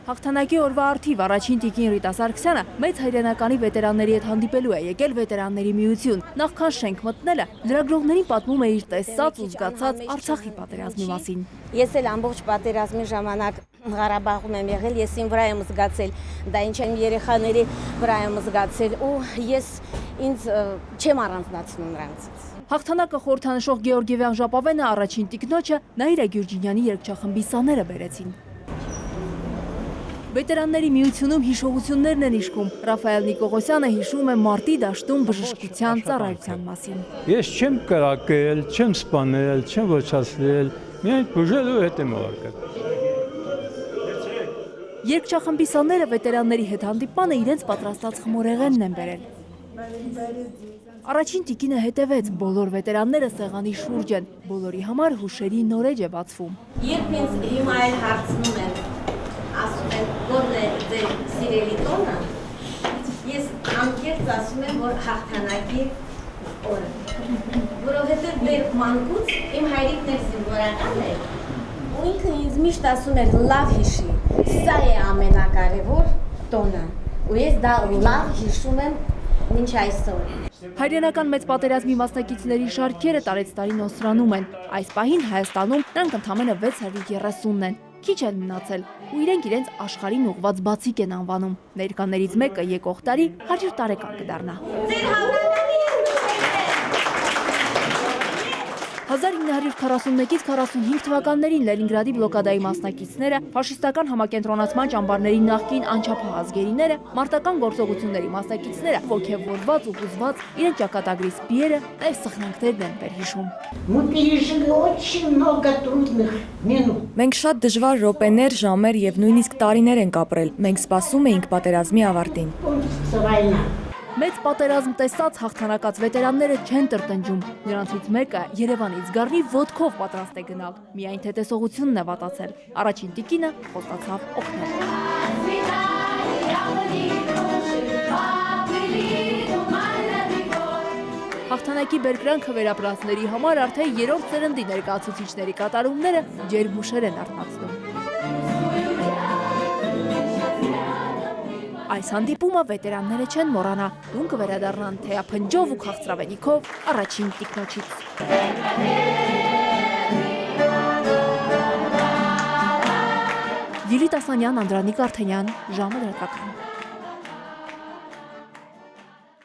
Հաղթանակի օրվա առթիվ առաջին տիկին Ռիտա Սարգսյանը մեծ հայրենականի վետերանների հետ հանդիպելու է եկել վետերանների միություն։ Նախքան շենք մտնելը լրագրողներին պատմում է իր տեսած ու զգացած Արցախի պատերազմի մասին։ Ես էլ ամբողջ պատերազմի ժամանակ Ղարաբաղում եմ եղել, ես իմ վրա եմ զգացել, դա ինչ եմ երեխաների վրա եմ զգացել ու ես ինձ չեմ առանձնացնում նրանցից։ Հաղթանակը խորհրդանշող Գեորգիևյան ժապավենը առաջին տիկնոջը Նաիրա Գյուրջինյանի երգչախմբի սաները բերեցին։ Վետերանների միությունում հիշողություններն են իշխում։ Ռաֆայել Նիկողոսյանը հիշում է մարտի դաշտում բժշկության ծառայության մասին։ Ես չեմ կրակել, չեմ սպանել, չեմ ոչնչացրել, միայն բուժելու հետ եմ ուղարկել։ Երգչախմբի սաները վետերանների հետ հանդիպմանը իրենց պատրաստած խմորեղենն են բերել։ Առաջին տիկինը հետևեց, բոլոր վետերանները սեղանի շուրջ են, բոլորի համար հուշերի նորեջ է բացվում։ Երբ ինձ հիմա էլ հարցնում են, ասում են, որն է ձեր սիրելի տոնը, ես անկեղծ ասում եմ, որ հաղթանակի օրը, որովհետև դեր մանկուց իմ հայրիկն էր զինվորական էր, ու ինքը ինձ միշտ ասում էր լավ հիշի, սա է ամենակարևոր տոնը, ու ես դա լավ հիշում եմ մինչ այսօր։ Հայրենական մեծ պատերազմի մասնակիցների շարքերը տարեցտարի նոսրանում են։ Այս պահին Հայաստանում նրանք ընդամենը 630-ն են։ Քիչ են մնացել, ու իրենց աշխարհին ուղղված բացիկ են անվանում։ Ներկաներից մեկը եկող տարի 100 տարեկան կդառնա։ 1941-45 թվականներին Լենինգրադի բլոկադայի մասնակիցները, ֆաշիստական համակենտրոնացման ճամբարների նախկին անչափահաս գերիները, մարտական գործողությունների մասնակիցները, ոգևորված ու հուզված իրենց ճակատագրի սպիերը, նաև սխրանքներն են վերհիշում։ Մենք շատ դժվար րոպեներ, ժամեր եւ նույնիսկ տարիներ ենք ապրել։ Մենք սպասում էինք պատերազմի ավարտին։ Մեծ պատերազմ տեսած հաղթանակած վետերանները չեն տրտնջում։ Նրանցից մեկը Երևանից Գառնի ոտքով պատրաստ է գնալ։ Միայն թե տեսողությունն է վատացել։ Առաջին տիկինը խոստացավ օգնել։ Հաղթանակի բերկրանքը վերապրածների համար արդեն 3-րդ սերնդի ներկայացուցիչների կատարումները ջերմ հուշեր են արթնացնում։ Այս հանդիպումը վետերանները չեն մոռանա, դուն կվերադառնան թեյափնջով ու քաղցրավենիքով առաջին տիկնոջից։ Լիլիթ Ասանյան, Անդրանիկ Արթենյան, ժամը լրատվական։